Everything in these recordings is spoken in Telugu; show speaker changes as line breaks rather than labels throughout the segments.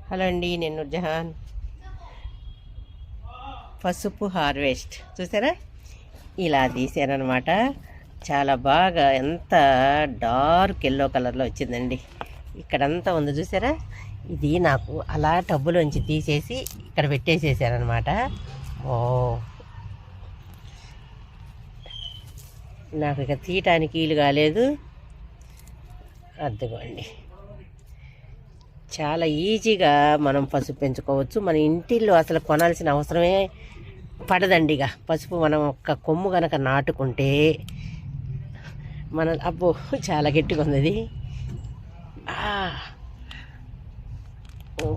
హలో అండి, నేను జహాన్. పసుపు హార్వెస్ట్ చూసారా, ఇలా తీసారనమాట. చాలా బాగా ఎంత డార్క్ ఎల్లో కలర్లో వచ్చిందండి. ఇక్కడంతా ఉంది చూసారా. ఇది నాకు అలా టబ్బులోంచి తీసేసి ఇక్కడ పెట్టేసేసారనమాట. ఓ, నాకు ఇక తీయటానికి వీలు కాలేదు. అదిగోండి, చాలా ఈజీగా మనం పసుపు పెంచుకోవచ్చు. మన ఇంటిల్లో అసలు కొనాల్సిన అవసరమే పడదండి. ఇక పసుపు మనం ఒక్క కొమ్ము కనుక నాటుకుంటే అబ్బో చాలా గట్టిగా ఉంది అది.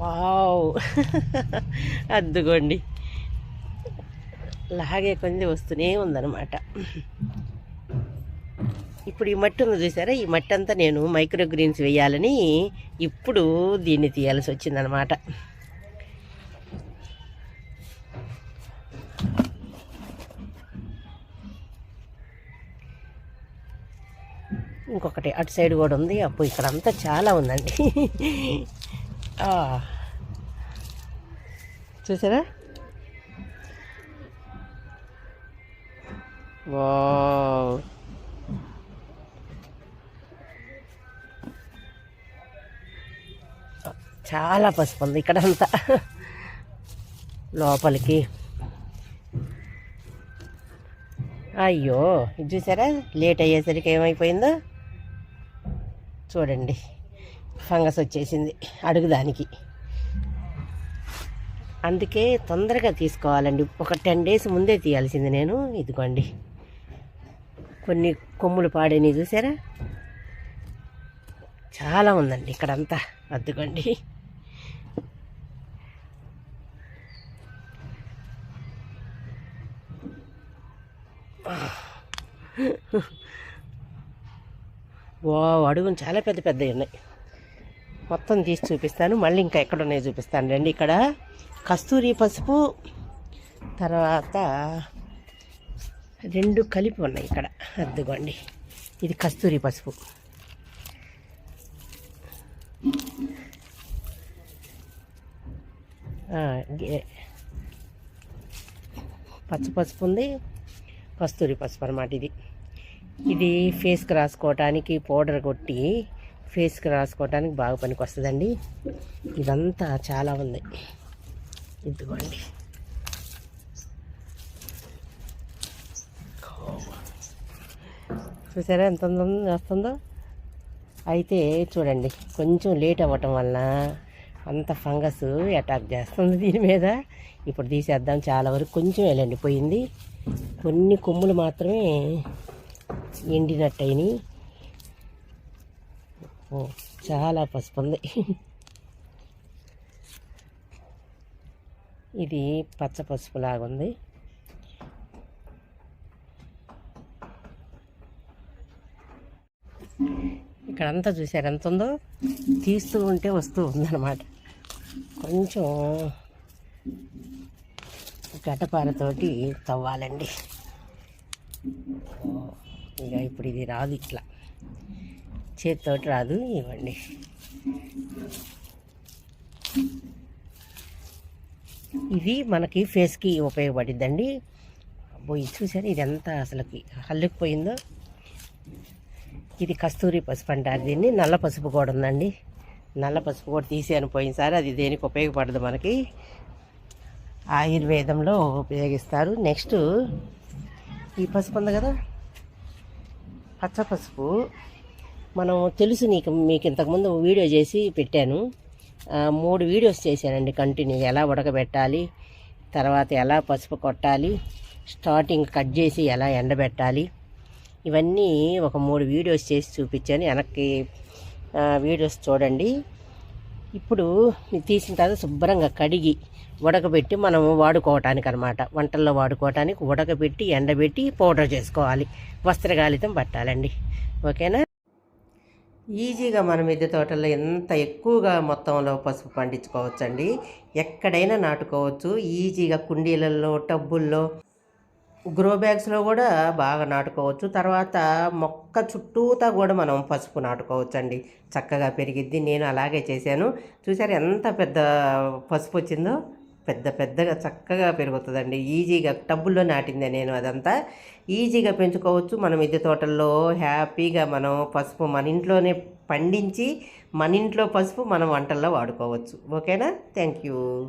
వావ్ అద్దుకోండి, లాగే కొంది వస్తూనే ఉందన్నమాట. ఇప్పుడు ఈ మట్టి ఉంది చూసారా, ఈ మట్టి అంతా నేను మైక్రో గ్రీన్స్ వేయాలని ఇప్పుడు దీన్ని తీయాల్సి వచ్చిందనమాట. ఇంకొకటి అటు సైడ్ కూడా ఉంది. అప్పుడు ఇక్కడ అంతా చాలా ఉందండి. చూసారా, వావ్, చాలా పసుపు ఉంది ఇక్కడంతా లోపలికి. అయ్యో, ఇది చూసారా, లేట్ అయ్యేసరికి ఏమైపోయిందో చూడండి. ఫంగస్ వచ్చేసింది అడుగుదానికి. అందుకే తొందరగా తీసుకోవాలండి. ఒక 10 days ముందే తీయాల్సింది నేను. ఇదిగోండి, కొన్ని కొమ్ములు పాడేని చూసారా, చాలా ఉందండి ఇక్కడంతా. అద్దుకోండి, అడుగును చాలా పెద్ద పెద్దవి ఉన్నాయి. మొత్తం తీసి చూపిస్తాను. మళ్ళీ ఇంకా ఎక్కడ ఉన్నాయో చూపిస్తాను రండి. ఇక్కడ కస్తూరి పసుపు, తర్వాత 2 కలిపి ఉన్నాయి ఇక్కడ. అద్దుకోండి, ఇది కస్తూరి పసుపు. పచ్చ పసుపు ఉంది, కస్తూరి పసుపు అనమాట. ఇది ఫేస్కి రాసుకోవటానికి పౌడర్ కొట్టి ఫేస్కి రాసుకోవటానికి బాగా పనికి వస్తుందండి. ఇదంతా చాలా ఉంది. ఇదిగోండి, చూసారా ఎంత వస్తుందో. అయితే చూడండి, కొంచెం లేట్ అవ్వటం వలన అంత ఫంగస్ అటాక్ చేస్తుంది దీని మీద. ఇప్పుడు తీసేద్దాం. చాలా వరకు కొంచెం వెళ్ళండిపోయింది. కొన్ని కొమ్ములు మాత్రమే ఎండినట్టయినాయి. చాలా పసుపు ఉంది. ఇది పచ్చ పసుపు లాగుంది. ఇక్కడంతా చూసారు ఎంత ఉందో. తీస్తూ ఉంటే వస్తూ ఉందన్నమాట. కొంచెం గడ్డపారతోటి తవ్వాలండి. ఇక ఇప్పుడు ఇది రాదు, ఇట్లా చేతితోటి రాదు. ఇవ్వండి, ఇది మనకి ఫేస్కి ఉపయోగపడిద్దండి. అబ్బో, ఇది చూసారు, ఇది ఎంత అసలుకి హల్లుకుపోయిందో. ఇది కస్తూరి పసుపు అంటారు దీన్ని. నల్ల పసుపు కూడా ఉందండి. నల్ల పసుపు కూడా తీసాను పోయినసారి. అది దేనికి ఉపయోగపడదు మనకి, ఆయుర్వేదంలో ఉపయోగిస్తారు. నెక్స్ట్ ఈ పసుపు ఉంది కదా, పచ్చ పసుపు. మనం తెలుసు, మీకు ఇంతకుముందు వీడియో చేసి పెట్టాను. 3 వీడియోస్ చేశానండి కంటిన్యూ. ఎలా ఉడకబెట్టాలి, తర్వాత ఎలా పసుపు కొట్టాలి, స్టార్టింగ్ కట్ చేసి ఎలా ఎండబెట్టాలి, ఇవన్నీ ఒక 3 వీడియోస్ చేసి చూపించాను. వెనక్కి వీడియోస్ చూడండి. ఇప్పుడు తీసిన తర్వాత శుభ్రంగా కడిగి ఉడకబెట్టి మనం వాడుకోవటానికి అనమాట, వంటల్లో వాడుకోవటానికి ఉడకబెట్టి ఎండబెట్టి పౌడర్ చేసుకోవాలి. వస్త్రగాలితం పట్టాలండి. ఓకేనా. ఈజీగా మన మిద్దె తోటల్లో ఎంత ఎక్కువగా మొత్తంలో పసుపు పండించుకోవచ్చండి. ఎక్కడైనా నాటుకోవచ్చు ఈజీగా. కుండీలలో, టబ్బుల్లో గ్రో బ్యాగ్స్లో కూడా బాగా నాటుకోవచ్చు. తర్వాత మొక్క చుట్టూతా కూడా మనం పసుపు నాటుకోవచ్చండి. చక్కగా పెరిగిద్ది. నేను అలాగే చేశాను. చూసారు ఎంత పెద్ద పసుపు వచ్చిందో. పెద్ద పెద్దగా చక్కగా పెరుగుతుందండి. ఈజీగా టబ్బుల్లో నాటిందే నేను అదంతా. ఈజీగా పెంచుకోవచ్చు. మన మిద్దె తోటల్లో హ్యాపీగా మనం పసుపు మన ఇంట్లోనే పండించి మన ఇంట్లో పసుపు మనం వంటల్లో వాడుకోవచ్చు. ఓకేనా? Thank you.